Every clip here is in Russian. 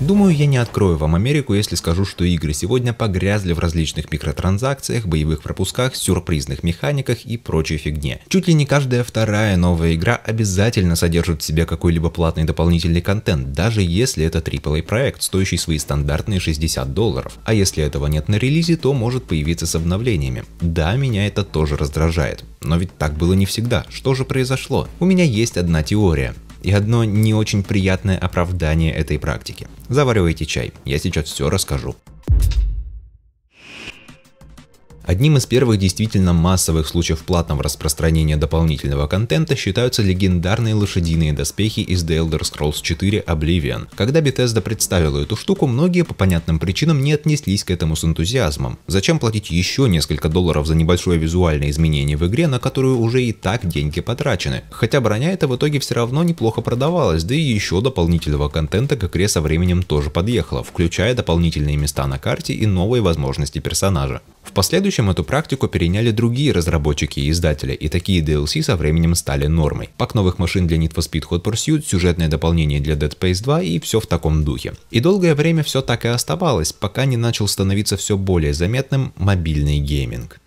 Думаю, я не открою вам Америку, если скажу, что игры сегодня погрязли в различных микротранзакциях, боевых пропусках, сюрпризных механиках и прочей фигне. Чуть ли не каждая вторая новая игра обязательно содержит в себе какой-либо платный дополнительный контент, даже если это AAA проект, стоящий свои стандартные $60. А если этого нет на релизе, то может появиться с обновлениями. Да, меня это тоже раздражает. Но ведь так было не всегда. Что же произошло? У меня есть одна теория. И одно не очень приятное оправдание этой практики. Заваривайте чай, я сейчас все расскажу. Одним из первых действительно массовых случаев платного распространения дополнительного контента считаются легендарные лошадиные доспехи из The Elder Scrolls 4 Oblivion. Когда Bethesda представила эту штуку, многие по понятным причинам не отнеслись к этому с энтузиазмом. Зачем платить еще несколько $, за небольшое визуальное изменение в игре, на которую уже и так деньги потрачены? Хотя броня эта в итоге все равно неплохо продавалась, да и еще дополнительного контента к игре со временем тоже подъехало, включая дополнительные места на карте и новые возможности персонажа. В последующем эту практику переняли другие разработчики и издатели, и такие DLC со временем стали нормой. Пак новых машин для Need for Speed Hot Pursuit, сюжетное дополнение для Dead Space 2 и все в таком духе. И долгое время все так и оставалось, пока не начал становиться все более заметным мобильный гейминг.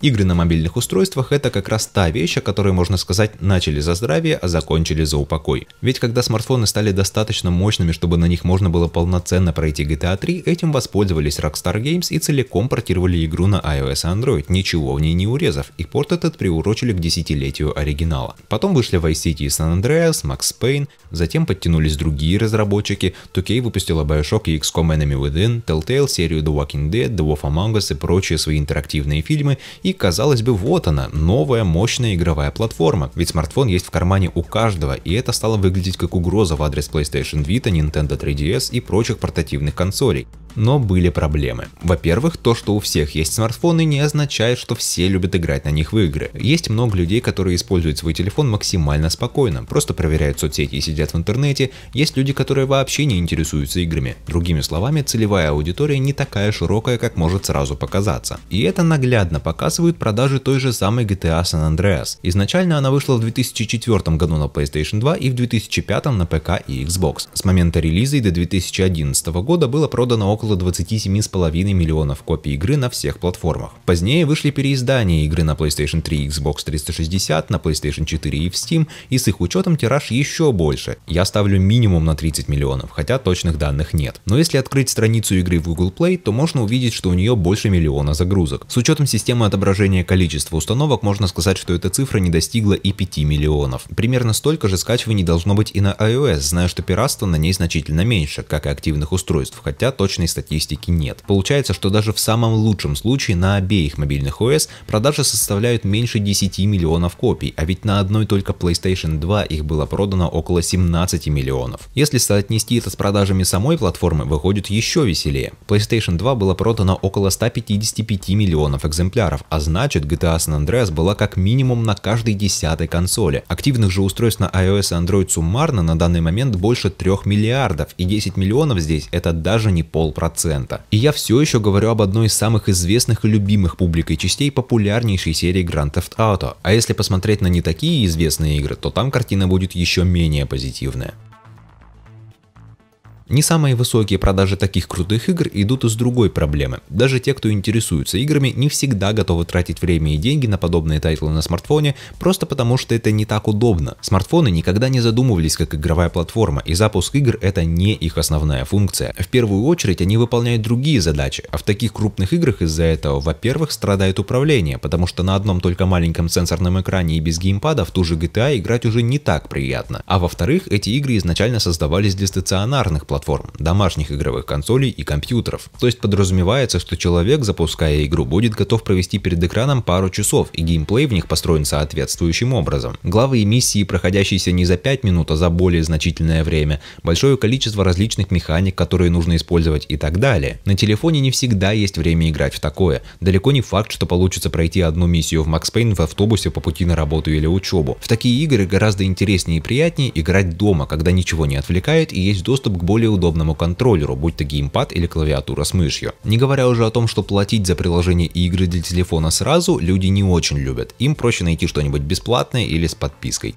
Игры на мобильных устройствах — это как раз та вещь, о которой, можно сказать, начали за здравие, а закончили за упокой. Ведь когда смартфоны стали достаточно мощными, чтобы на них можно было полноценно пройти GTA 3, этим воспользовались Rockstar Games и целиком портировали игру на iOS и Android, ничего в ней не урезав, и порт этот приурочили к десятилетию оригинала. Потом вышли Vice City и San Andreas, Max Payne, затем подтянулись другие разработчики, 2K выпустила BioShock и XCOM Enemy Within, Telltale серию The Walking Dead, The Wolf Among Us и прочие свои интерактивные фильмы, и, казалось бы, вот она, новая мощная игровая платформа, ведь смартфон есть в кармане у каждого, и это стало выглядеть как угроза в адрес PlayStation Vita, Nintendo 3DS и прочих портативных консолей. Но были проблемы. Во-первых, то, что у всех есть смартфоны, не означает, что все любят играть на них в игры. Есть много людей, которые используют свой телефон максимально спокойно, просто проверяют соцсети и сидят в интернете. Есть люди, которые вообще не интересуются играми. Другими словами, целевая аудитория не такая широкая, как может сразу показаться. И это наглядно показывают продажи той же самой GTA San Andreas. Изначально она вышла в 2004 году на PlayStation 2 и в 2005 на ПК и Xbox. С момента релиза и до 2011 года было продано около 27,5 миллионов копий игры на всех платформах. Позднее вышли переиздания игры на PlayStation 3 и Xbox 360, на PlayStation 4 и в Steam, и с их учетом тираж еще больше. Я ставлю минимум на 30 миллионов, хотя точных данных нет. Но если открыть страницу игры в Google Play, то можно увидеть, что у нее больше миллиона загрузок. С учетом системы отображения количества установок, можно сказать, что эта цифра не достигла и 5 миллионов. Примерно столько же скачиваний должно быть и на iOS, зная, что пиратства на ней значительно меньше, как и активных устройств, хотя точной статистики нет. Получается, что даже в самом лучшем случае на обеих мобильных ОС продажи составляют меньше 10 миллионов копий, а ведь на одной только PlayStation 2 их было продано около 17 миллионов. Если соотнести это с продажами самой платформы, выходит еще веселее. PlayStation 2 было продано около 155 миллионов экземпляров, а значит GTA San Andreas была как минимум на каждой 10-й консоли. Активных же устройств на iOS и Android суммарно на данный момент больше 3 миллиардов, и 10 миллионов здесь это даже не 0,5%. И я все еще говорю об одной из самых известных и любимых публикой частей популярнейшей серии Grand Theft Auto. А если посмотреть на не такие известные игры, то там картина будет еще менее позитивная. Не самые высокие продажи таких крутых игр идут из другой проблемы. Даже те, кто интересуется играми, не всегда готовы тратить время и деньги на подобные тайтлы на смартфоне, просто потому что это не так удобно. Смартфоны никогда не задумывались как игровая платформа, и запуск игр — это не их основная функция. В первую очередь они выполняют другие задачи, а в таких крупных играх из-за этого, во-первых, страдает управление, потому что на одном только маленьком сенсорном экране и без геймпада в ту же GTA играть уже не так приятно. А во-вторых, эти игры изначально создавались для стационарных платформ, домашних игровых консолей и компьютеров. То есть подразумевается, что человек, запуская игру, будет готов провести перед экраном пару часов, и геймплей в них построен соответствующим образом. Главы и миссии, проходящиеся не за 5 минут, а за более значительное время, большое количество различных механик, которые нужно использовать и так далее. На телефоне не всегда есть время играть в такое. Далеко не факт, что получится пройти одну миссию в Max Payne в автобусе по пути на работу или учебу. В такие игры гораздо интереснее и приятнее играть дома, когда ничего не отвлекает и есть доступ к более удобному контроллеру, будь то геймпад или клавиатура с мышью. Не говоря уже о том, что платить за приложение и игры для телефона сразу люди не очень любят. Им проще найти что-нибудь бесплатное или с подпиской.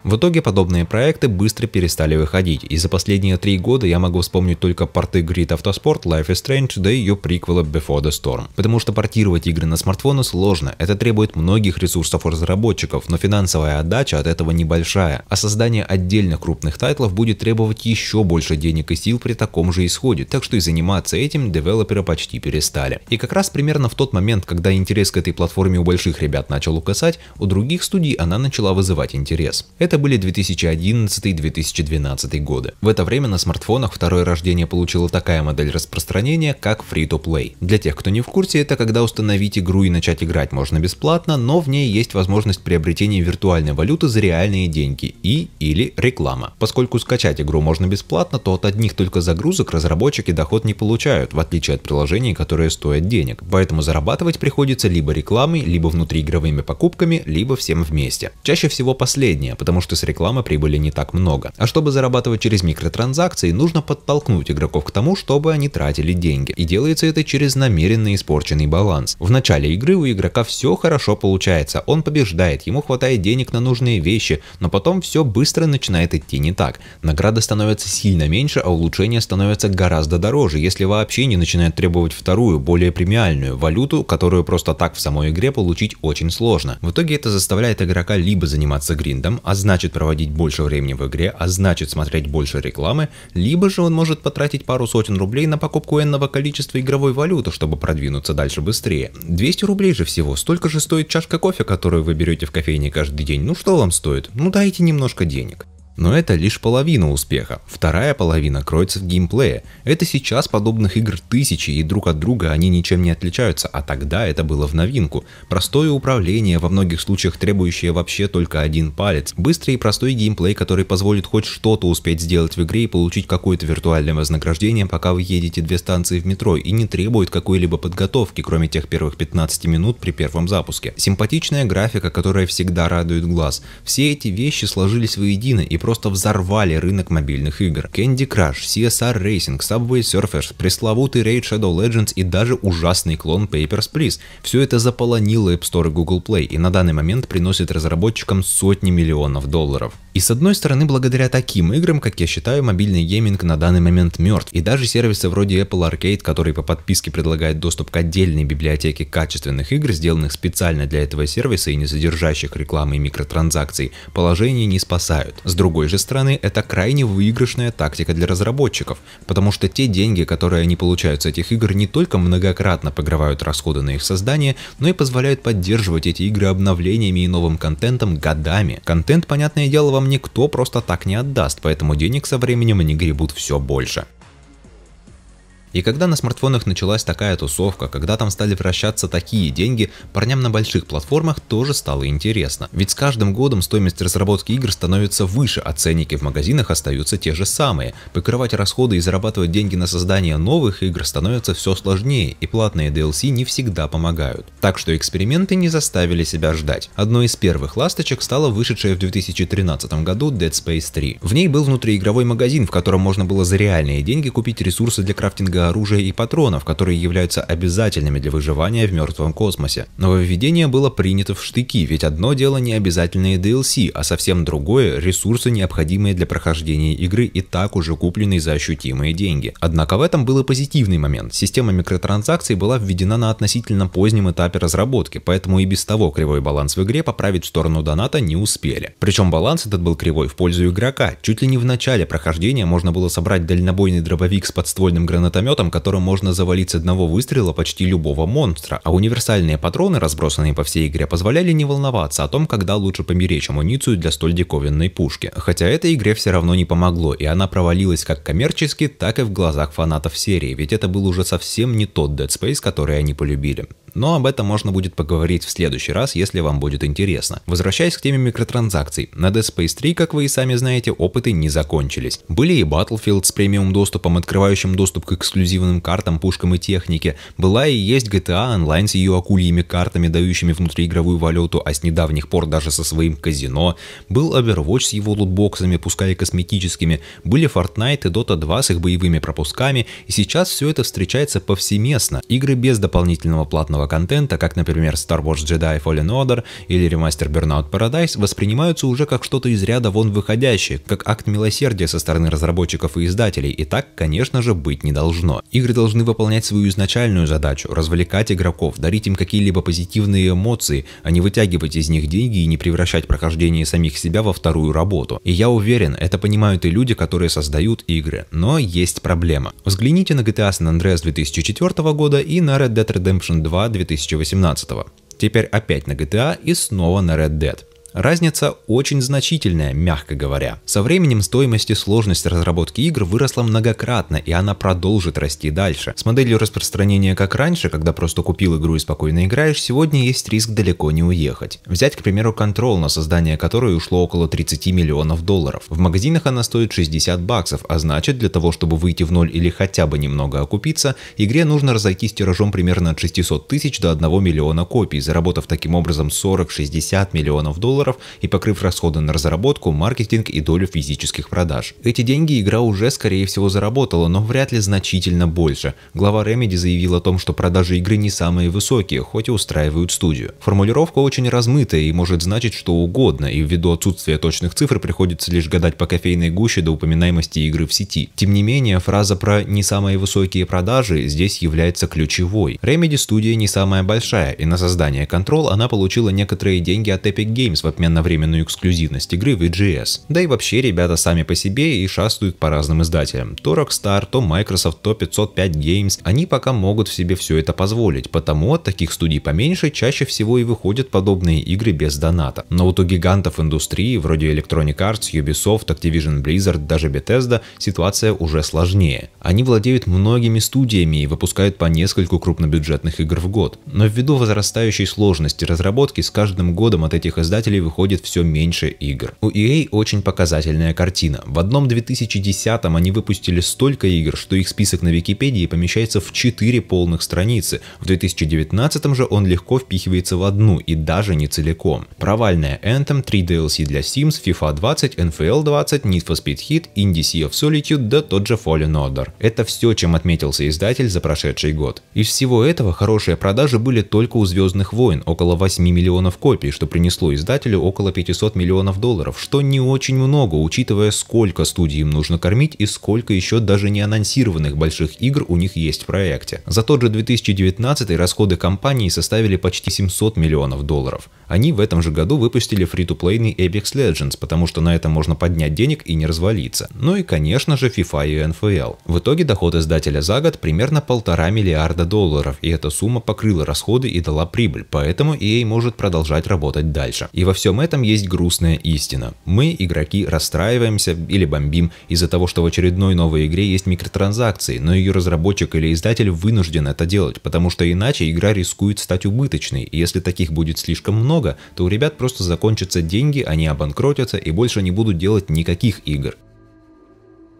В итоге подобные проекты быстро перестали выходить, и за последние 3 года я могу вспомнить только порты Grid Autosport, Life is Strange, да и ее приквела Before the Storm. Потому что портировать игры на смартфоны сложно, это требует многих ресурсов у разработчиков, но финансовая отдача от этого небольшая, а создание отдельных крупных тайтлов будет требовать еще больше денег и сил при таком же исходе, так что и заниматься этим девелоперы почти перестали. И как раз примерно в тот момент, когда интерес к этой платформе у больших ребят начал угасать, у других студий она начала вызывать интерес. Это были 2011-2012 годы. В это время на смартфонах второе рождение получила такая модель распространения, как Free-to-Play. Для тех, кто не в курсе, это когда установить игру и начать играть можно бесплатно, но в ней есть возможность приобретения виртуальной валюты за реальные деньги или реклама. Поскольку скачать игру можно бесплатно, то от одних только загрузок разработчики доход не получают, в отличие от приложений, которые стоят денег. Поэтому зарабатывать приходится либо рекламой, либо внутриигровыми покупками, либо всем вместе. Чаще всего последнее, потому что с рекламы прибыли не так много. А чтобы зарабатывать через микротранзакции, нужно подтолкнуть игроков к тому, чтобы они тратили деньги. И делается это через намеренно испорченный баланс. В начале игры у игрока все хорошо получается, он побеждает, ему хватает денег на нужные вещи, но потом все быстро начинает идти не так. Награды становятся сильно меньше, а улучшения становятся гораздо дороже, если вообще не начинают требовать вторую, более премиальную валюту, которую просто так в самой игре получить очень сложно. В итоге это заставляет игрока либо заниматься гриндом, а значит проводить больше времени в игре, а значит смотреть больше рекламы, либо же он может потратить пару сотен рублей на покупку энного количества игровой валюты, чтобы продвинуться дальше быстрее. 200 рублей же всего, столько же стоит чашка кофе, которую вы берете в кофейне каждый день. Ну что вам стоит? Ну дайте немножко денег. Но это лишь половина успеха. Вторая половина кроется в геймплее. Это сейчас подобных игр тысячи, и друг от друга они ничем не отличаются, а тогда это было в новинку. Простое управление, во многих случаях требующее вообще только один палец. Быстрый и простой геймплей, который позволит хоть что-то успеть сделать в игре и получить какое-то виртуальное вознаграждение, пока вы едете 2 станции в метро, и не требует какой-либо подготовки, кроме тех первых 15 минут при первом запуске. Симпатичная графика, которая всегда радует глаз. Все эти вещи сложились воедино и просто взорвали рынок мобильных игр. Candy Crush, CSR Racing, Subway Surfers, пресловутый Raid Shadow Legends и даже ужасный клон Papers, Please. Все это заполонило App Store и Google Play и на данный момент приносит разработчикам сотни миллионов долларов. И с одной стороны, благодаря таким играм, как я считаю, мобильный гейминг на данный момент мертв. И даже сервисы вроде Apple Arcade, который по подписке предлагает доступ к отдельной библиотеке качественных игр, сделанных специально для этого сервиса и не содержащих рекламы и микротранзакций, положение не спасают. С другой же стороны, это крайне выигрышная тактика для разработчиков, потому что те деньги, которые они получают с этих игр, не только многократно покрывают расходы на их создание, но и позволяют поддерживать эти игры обновлениями и новым контентом годами. Контент, понятное дело, вам никто просто так не отдаст, поэтому денег со временем они гребут все больше. И когда на смартфонах началась такая тусовка, когда там стали вращаться такие деньги, парням на больших платформах тоже стало интересно. Ведь с каждым годом стоимость разработки игр становится выше, а ценники в магазинах остаются те же самые. Покрывать расходы и зарабатывать деньги на создание новых игр становится все сложнее, и платные DLC не всегда помогают. Так что эксперименты не заставили себя ждать. Одной из первых ласточек стала вышедшая в 2013 году Dead Space 3. В ней был внутриигровой магазин, в котором можно было за реальные деньги купить ресурсы для крафтинга оружия и патронов, которые являются обязательными для выживания в мертвом космосе. Нововведение было принято в штыки, ведь одно дело не обязательные DLC, а совсем другое — ресурсы, необходимые для прохождения игры и так уже купленные за ощутимые деньги. Однако в этом был и позитивный момент. Система микротранзакций была введена на относительно позднем этапе разработки, поэтому и без того кривой баланс в игре поправить в сторону доната не успели. Причем баланс этот был кривой в пользу игрока. Чуть ли не в начале прохождения можно было собрать дальнобойный дробовик с подствольным гранатометом, которым можно завалить с одного выстрела почти любого монстра, а универсальные патроны, разбросанные по всей игре, позволяли не волноваться о том, когда лучше поберечь амуницию для столь диковинной пушки. Хотя этой игре все равно не помогло, и она провалилась как коммерчески, так и в глазах фанатов серии, ведь это был уже совсем не тот Dead Space, который они полюбили. Но об этом можно будет поговорить в следующий раз, если вам будет интересно. Возвращаясь к теме микротранзакций, на Dead Space 3, как вы и сами знаете, опыты не закончились. Были и Battlefield с премиум доступом, открывающим доступ к эксклюзивным картам, пушкам и технике. Была и есть GTA Online с ее акульими картами, дающими внутриигровую валюту, а с недавних пор даже со своим казино. Был Overwatch с его лутбоксами, пускай и косметическими. Были Fortnite и Dota 2 с их боевыми пропусками. И сейчас все это встречается повсеместно. Игры без дополнительного платного контента, как, например, Star Wars Jedi Fallen Order или ремастер Burnout Paradise, воспринимаются уже как что-то из ряда вон выходящее, как акт милосердия со стороны разработчиков и издателей, и так, конечно же, быть не должно. Игры должны выполнять свою изначальную задачу – развлекать игроков, дарить им какие-либо позитивные эмоции, а не вытягивать из них деньги и не превращать прохождение самих себя во вторую работу. И я уверен, это понимают и люди, которые создают игры. Но есть проблема. Взгляните на GTA San Andreas 2004 года и на Red Dead Redemption 2 2018. Теперь опять на GTA и снова на Red Dead. Разница очень значительная, мягко говоря. Со временем стоимость и сложность разработки игр выросла многократно, и она продолжит расти дальше. С моделью распространения как раньше, когда просто купил игру и спокойно играешь, сегодня есть риск далеко не уехать. Взять, к примеру, Control, на создание которой ушло около 30 миллионов долларов. В магазинах она стоит 60 баксов, а значит, для того, чтобы выйти в ноль или хотя бы немного окупиться, игре нужно разойтись тиражом примерно от 600 тысяч до 1 миллиона копий, заработав таким образом 40-60 миллионов долларов и покрыв расходы на разработку, маркетинг и долю физических продаж. Эти деньги игра уже скорее всего заработала, но вряд ли значительно больше. Глава Remedy заявил о том, что продажи игры не самые высокие, хоть и устраивают студию. Формулировка очень размытая и может значить что угодно, и ввиду отсутствия точных цифр приходится лишь гадать по кофейной гуще до упоминаемости игры в сети. Тем не менее, фраза про «не самые высокие продажи» здесь является ключевой. Remedy студия не самая большая, и на создание Control она получила некоторые деньги от Epic Games в обмен на временную эксклюзивность игры в EGS. Да и вообще ребята сами по себе и шастают по разным издателям. То Rockstar, то Microsoft, то 505 Games. Они пока могут в себе все это позволить, потому от таких студий поменьше чаще всего и выходят подобные игры без доната. Но вот у гигантов индустрии, вроде Electronic Arts, Ubisoft, Activision Blizzard, даже Bethesda, ситуация уже сложнее. Они владеют многими студиями и выпускают по нескольку крупнобюджетных игр в год. Но ввиду возрастающей сложности разработки с каждым годом от этих издателей выходит все меньше игр. У EA очень показательная картина. В одном 2010-м они выпустили столько игр, что их список на Википедии помещается в 4 полных страницы. В 2019-м же он легко впихивается в одну и даже не целиком. Провальная Anthem, 3 DLC для Sims, FIFA 20, NFL 20, Need for Speed Heat, Indie Sea of Solitude, да тот же Fallen Order. Это все, чем отметился издатель за прошедший год. Из всего этого хорошие продажи были только у Звездных войн, около 8 миллионов копий, что принесло издателю около 500 миллионов долларов, что не очень много, учитывая, сколько студий им нужно кормить и сколько еще даже не анонсированных больших игр у них есть в проекте. За тот же 2019 расходы компании составили почти 700 миллионов долларов. Они в этом же году выпустили фри-то-плейный Apex Legends, потому что на этом можно поднять денег и не развалиться. Ну и конечно же FIFA и NFL. В итоге доход издателя за год примерно 1,5 миллиарда долларов, и эта сумма покрыла расходы и дала прибыль, поэтому EA может продолжать работать дальше. И во всем этом есть грустная истина. Мы, игроки, расстраиваемся или бомбим из-за того, что в очередной новой игре есть микротранзакции, но ее разработчик или издатель вынужден это делать, потому что иначе игра рискует стать убыточной, и если таких будет слишком много, то у ребят просто закончатся деньги, они обанкротятся и больше не будут делать никаких игр.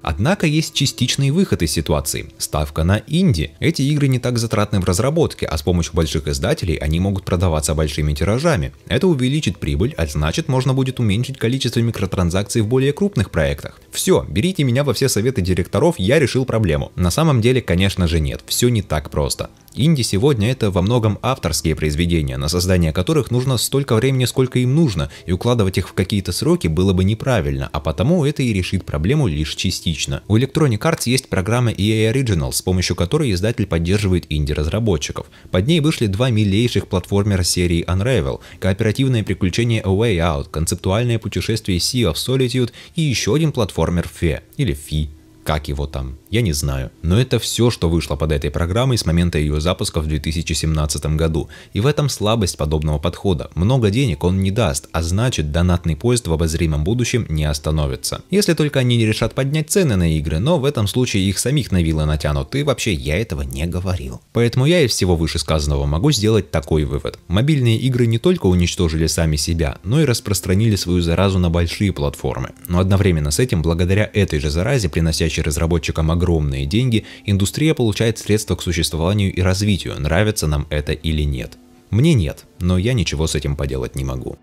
Однако есть частичный выход из ситуации – ставка на инди. Эти игры не так затратны в разработке, а с помощью больших издателей они могут продаваться большими тиражами. Это увеличит прибыль, а значит можно будет уменьшить количество микротранзакций в более крупных проектах. Все, берите меня во все советы директоров, я решил проблему. На самом деле, конечно же нет, все не так просто. Инди сегодня это во многом авторские произведения, на создание которых нужно столько времени, сколько им нужно, и укладывать их в какие-то сроки было бы неправильно, а потому это и решит проблему лишь частично. У Electronic Arts есть программа EA Originals, с помощью которой издатель поддерживает инди-разработчиков. Под ней вышли 2 милейших платформера серии Unravel, кооперативное приключение A Way Out, концептуальное путешествие Sea of Solitude и еще один платформер Fe, или Fi. Как его там, я не знаю. Но это все, что вышло под этой программой с момента ее запуска в 2017 году. И в этом слабость подобного подхода. Много денег он не даст, а значит донатный поезд в обозримом будущем не остановится. Если только они не решат поднять цены на игры, но в этом случае их самих на вилы натянут, и вообще я этого не говорил. Поэтому я из всего вышесказанного могу сделать такой вывод. Мобильные игры не только уничтожили сами себя, но и распространили свою заразу на большие платформы. Но одновременно с этим, благодаря этой же заразе, приносящей разработчикам огромные деньги, индустрия получает средства к существованию и развитию, нравится нам это или нет. Мне нет, но я ничего с этим поделать не могу.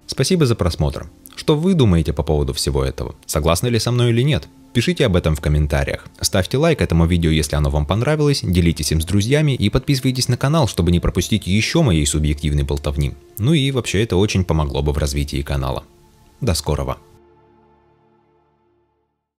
Спасибо за просмотр. Что вы думаете по поводу всего этого? Согласны ли со мной или нет? Пишите об этом в комментариях. Ставьте лайк этому видео, если оно вам понравилось, делитесь им с друзьями и подписывайтесь на канал, чтобы не пропустить еще моей субъективной болтовни. Ну и вообще это очень помогло бы в развитии канала. До скорого!